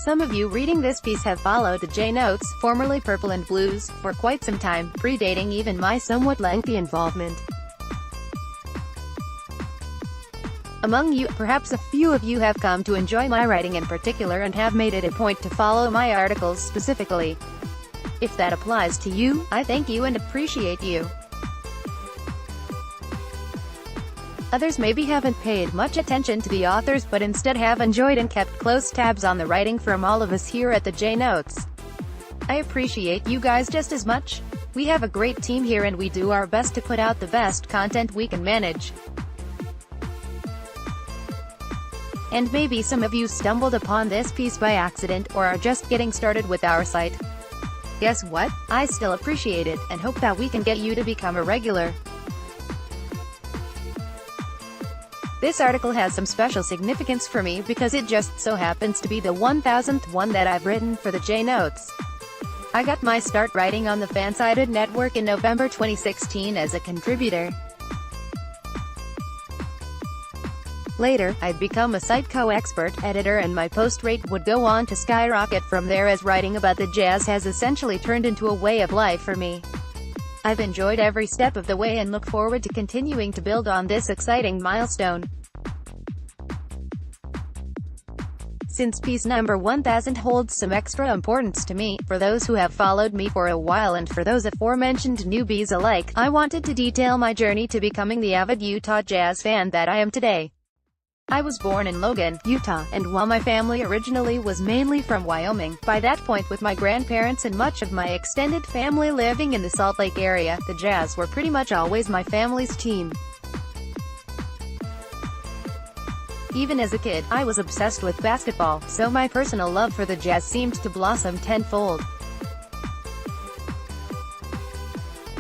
Some of you reading this piece have followed the J-Notes, formerly Purple and Blues, for quite some time, predating even my somewhat lengthy involvement. Among you, perhaps a few of you have come to enjoy my writing in particular and have made it a point to follow my articles specifically. If that applies to you, I thank you and appreciate you. Others maybe haven't paid much attention to the authors but instead have enjoyed and kept close tabs on the writing from all of us here at the J-Notes. I appreciate you guys just as much. We have a great team here and we do our best to put out the best content we can manage. And maybe some of you stumbled upon this piece by accident, or are just getting started with our site. Guess what? I still appreciate it, and hope that we can get you to become a regular. This article has some special significance for me because it just so happens to be the 1000th one that I've written for the J-Notes. I got my start writing on the fan-sided network in November 2016 as a contributor. Later, I'd become a site co-expert, editor, and my post rate would go on to skyrocket from there as writing about the jazz has essentially turned into a way of life for me. I've enjoyed every step of the way and look forward to continuing to build on this exciting milestone. Since piece number 1000 holds some extra importance to me, for those who have followed me for a while and for those aforementioned newbies alike, I wanted to detail my journey to becoming the avid Utah Jazz fan that I am today. I was born in Logan, Utah, and while my family originally was mainly from Wyoming, by that point with my grandparents and much of my extended family living in the Salt Lake area, the Jazz were pretty much always my family's team. Even as a kid, I was obsessed with basketball, so my personal love for the Jazz seemed to blossom tenfold.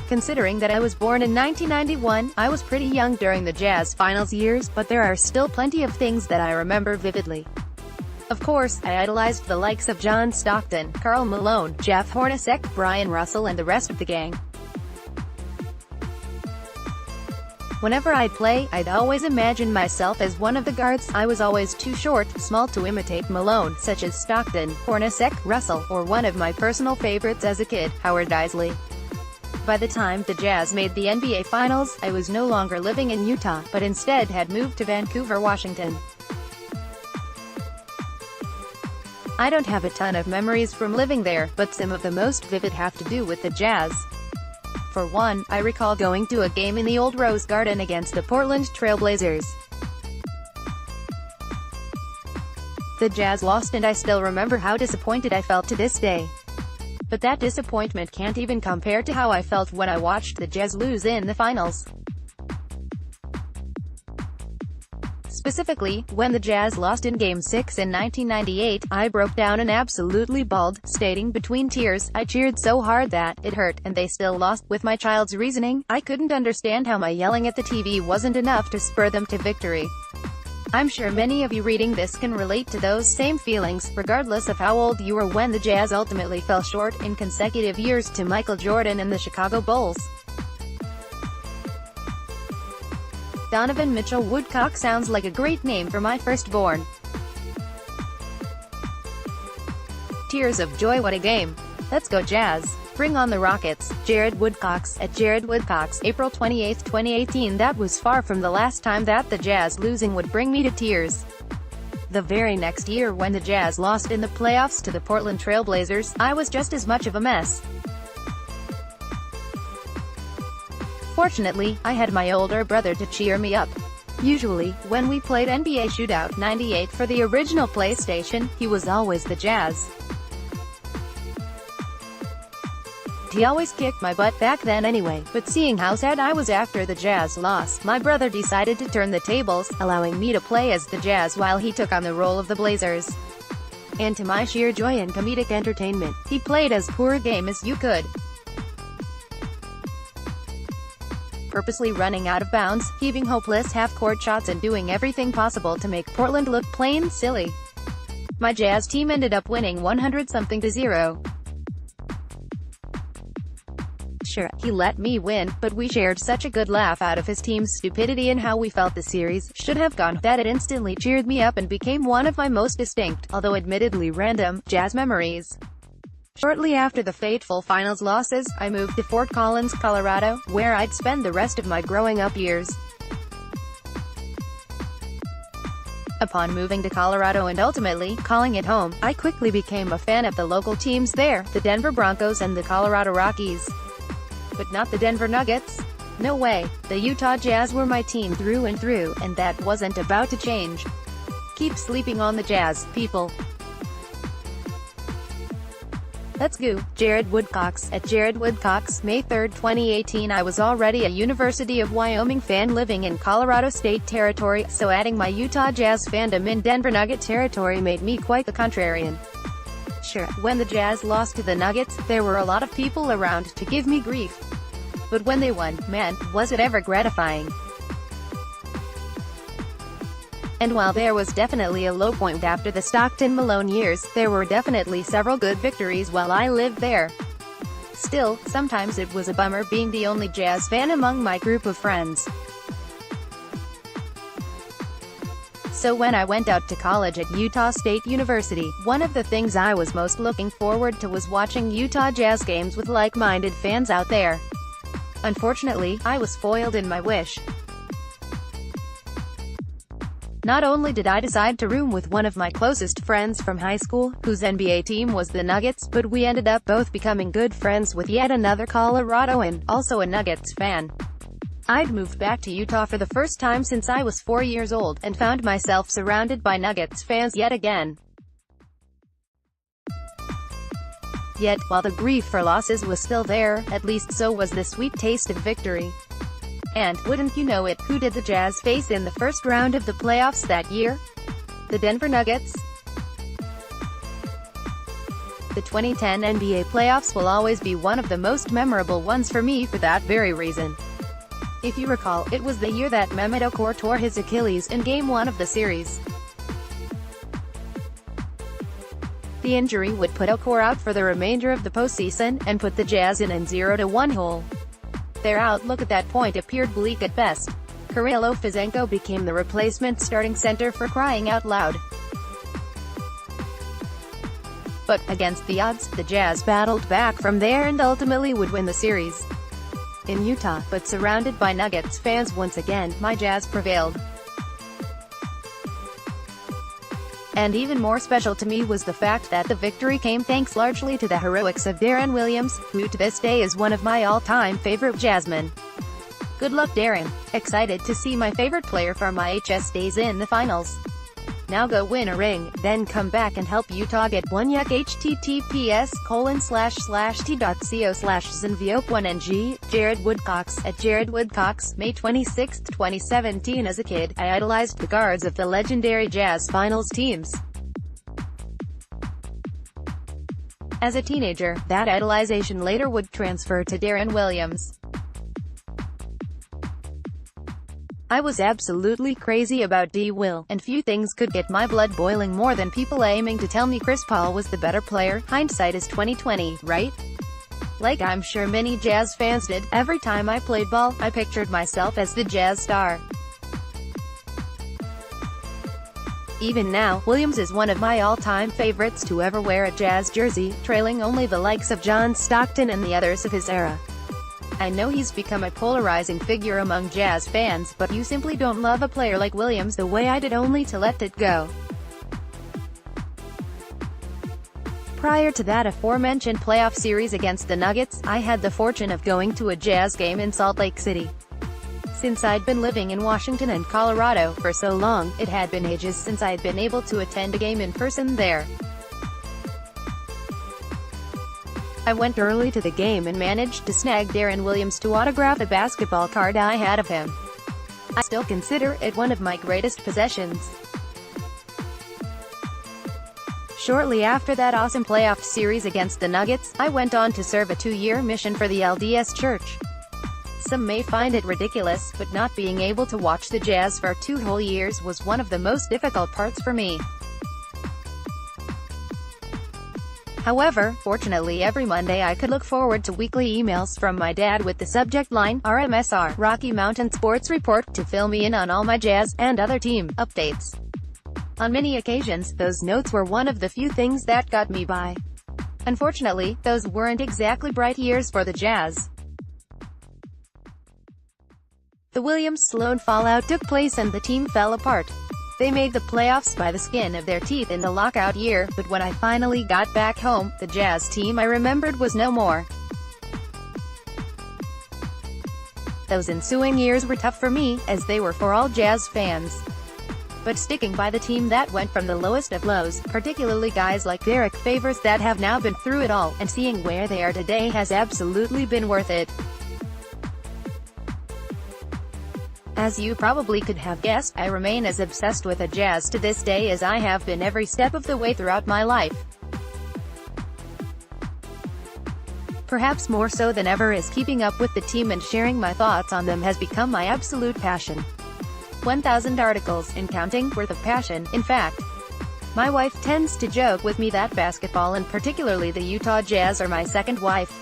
Considering that I was born in 1991, I was pretty young during the Jazz finals years, but there are still plenty of things that I remember vividly. Of course, I idolized the likes of John Stockton, Karl Malone, Jeff Hornacek, Brian Russell and the rest of the gang. Whenever I'd play, I'd always imagine myself as one of the guards. I was always too short, small to imitate Malone, such as Stockton, Hornacek, Russell, or one of my personal favorites as a kid, Howard Isley. By the time the Jazz made the NBA Finals, I was no longer living in Utah, but instead had moved to Vancouver, Washington. I don't have a ton of memories from living there, but some of the most vivid have to do with the Jazz. For one, I recall going to a game in the old Rose Garden against the Portland Trail Blazers. The Jazz lost and I still remember how disappointed I felt to this day. But that disappointment can't even compare to how I felt when I watched the Jazz lose in the finals. Specifically, when the Jazz lost in Game 6 in 1998, I broke down and absolutely bawled, stating between tears, I cheered so hard that it hurt, and they still lost. With my child's reasoning, I couldn't understand how my yelling at the TV wasn't enough to spur them to victory. I'm sure many of you reading this can relate to those same feelings, regardless of how old you were when the Jazz ultimately fell short in consecutive years to Michael Jordan and the Chicago Bulls. Donovan Mitchell Woodcock sounds like a great name for my firstborn. Tears of joy, what a game. Let's go Jazz. Bring on the Rockets. Jared Woodcocks, at Jared Woodcocks, April 28, 2018. That was far from the last time that the Jazz losing would bring me to tears. The very next year when the Jazz lost in the playoffs to the Portland Trail Blazers, I was just as much of a mess. Fortunately, I had my older brother to cheer me up. Usually, when we played NBA Shootout 98 for the original PlayStation, he was always the Jazz. He always kicked my butt back then anyway, but seeing how sad I was after the Jazz loss, my brother decided to turn the tables, allowing me to play as the Jazz while he took on the role of the Blazers. And to my sheer joy and comedic entertainment, he played as poor a game as you could. Purposely running out of bounds, heaving hopeless half-court shots and doing everything possible to make Portland look plain silly. My Jazz team ended up winning 100-something to 0. Sure, he let me win, but we shared such a good laugh out of his team's stupidity and how we felt the series should have gone, that it instantly cheered me up and became one of my most distinct, although admittedly random, Jazz memories. Shortly after the fateful finals losses, I moved to Fort Collins, Colorado, where I'd spend the rest of my growing up years. Upon moving to Colorado and ultimately calling it home, I quickly became a fan of the local teams there, the Denver Broncos and the Colorado Rockies. But not the Denver Nuggets. No way. The Utah Jazz were my team through and through, and that wasn't about to change. Keep sleeping on the Jazz, people. Let's go. Jared Woodcocks. At Jared Woodcocks, May 3, 2018. I was already a University of Wyoming fan living in Colorado State territory, so adding my Utah Jazz fandom in Denver Nugget territory made me quite the contrarian. Sure, when the Jazz lost to the Nuggets, there were a lot of people around to give me grief. But when they won, man, was it ever gratifying. And while there was definitely a low point after the Stockton-Malone years, there were definitely several good victories while I lived there. Still, sometimes it was a bummer being the only Jazz fan among my group of friends. So when I went out to college at Utah State University, one of the things I was most looking forward to was watching Utah Jazz games with like-minded fans out there. Unfortunately, I was foiled in my wish. Not only did I decide to room with one of my closest friends from high school, whose NBA team was the Nuggets, but we ended up both becoming good friends with yet another Coloradoan, also a Nuggets fan. I'd moved back to Utah for the first time since I was 4 years old, and found myself surrounded by Nuggets fans yet again. Yet, while the grief for losses was still there, at least so was the sweet taste of victory. And, wouldn't you know it, who did the Jazz face in the first round of the playoffs that year? The Denver Nuggets. The 2010 NBA playoffs will always be one of the most memorable ones for me for that very reason. If you recall, it was the year that Mehmet Okur tore his Achilles in Game 1 of the series. The injury would put Okur out for the remainder of the postseason, and put the Jazz in an 0-1 hole. Their outlook at that point appeared bleak at best. Kirilo Fizenko became the replacement starting center for crying out loud. But, against the odds, the Jazz battled back from there and ultimately would win the series. In Utah, but surrounded by Nuggets fans once again, my Jazz prevailed. And even more special to me was the fact that the victory came thanks largely to the heroics of Deron Williams, who to this day is one of my all-time favorite Jazzmen. Good luck, Deron. Excited to see my favorite player from my HS days in the finals. Now go win a ring, then come back and help Utah get one. Yuck. https://t.co/Zenviop1ng. Jared Woodcocks. At Jared Woodcocks, May 26, 2017. As a kid, I idolized the guards of the legendary Jazz finals teams. As a teenager, that idolization later would transfer to Deron Williams. I was absolutely crazy about D-Will, and few things could get my blood boiling more than people aiming to tell me Chris Paul was the better player. Hindsight is 20/20, right? Like I'm sure many Jazz fans did, every time I played ball, I pictured myself as the Jazz star. Even now, Williams is one of my all-time favorites to ever wear a Jazz jersey, trailing only the likes of John Stockton and the others of his era. I know he's become a polarizing figure among Jazz fans, but you simply don't love a player like Williams the way I did, only to let it go. Prior to that aforementioned playoff series against the Nuggets, I had the fortune of going to a Jazz game in Salt Lake City. Since I'd been living in Washington and Colorado for so long, it had been ages since I'd been able to attend a game in person there. I went early to the game and managed to snag Deron Williams to autograph a basketball card I had of him. I still consider it one of my greatest possessions. Shortly after that awesome playoff series against the Nuggets, I went on to serve a 2-year mission for the LDS Church. Some may find it ridiculous, but not being able to watch the Jazz for 2 whole years was one of the most difficult parts for me. However, fortunately every Monday I could look forward to weekly emails from my dad with the subject line, RMSR, Rocky Mountain Sports Report, to fill me in on all my Jazz, and other team, updates. On many occasions, those notes were one of the few things that got me by. Unfortunately, those weren't exactly bright years for the Jazz. The Williams-Sloan fallout took place and the team fell apart. They made the playoffs by the skin of their teeth in the lockout year, but when I finally got back home, the Jazz team I remembered was no more. Those ensuing years were tough for me, as they were for all Jazz fans. But sticking by the team that went from the lowest of lows, particularly guys like Derek Favors that have now been through it all, and seeing where they are today has absolutely been worth it. As you probably could have guessed, I remain as obsessed with the Jazz to this day as I have been every step of the way throughout my life. Perhaps more so than ever, as keeping up with the team and sharing my thoughts on them has become my absolute passion. 1,000 articles, and counting, worth of passion, in fact. My wife tends to joke with me that basketball and particularly the Utah Jazz are my second wife.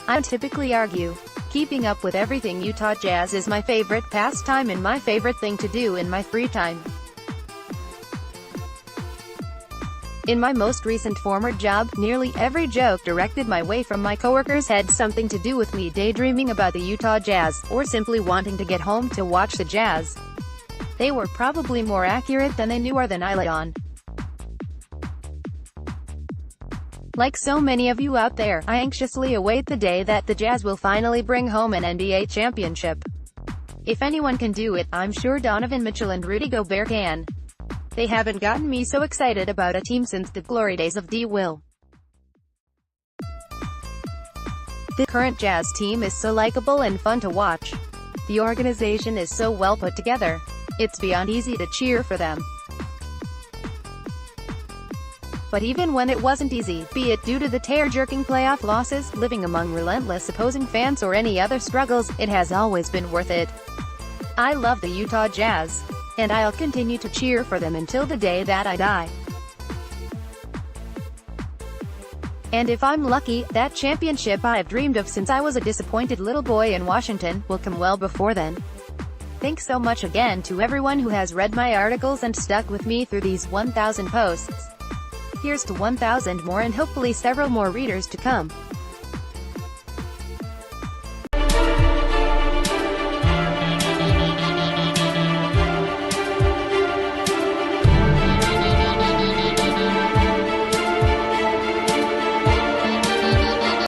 I typically argue, keeping up with everything Utah Jazz is my favorite pastime and my favorite thing to do in my free time. In my most recent former job, nearly every joke directed my way from my coworkers had something to do with me daydreaming about the Utah Jazz, or simply wanting to get home to watch the Jazz. They were probably more accurate than they knew or than I let on. Like so many of you out there, I anxiously await the day that the Jazz will finally bring home an NBA championship. If anyone can do it, I'm sure Donovan Mitchell and Rudy Gobert can. They haven't gotten me so excited about a team since the glory days of D. Will. The current Jazz team is so likable and fun to watch. The organization is so well put together. It's beyond easy to cheer for them. But even when it wasn't easy, be it due to the tear-jerking playoff losses, living among relentless opposing fans, or any other struggles, it has always been worth it. I love the Utah Jazz, and I'll continue to cheer for them until the day that I die. And if I'm lucky, that championship I've dreamed of since I was a disappointed little boy in Washington will come well before then. Thanks so much again to everyone who has read my articles and stuck with me through these 1,000 posts. Here's to 1,000 more and hopefully several more readers to come.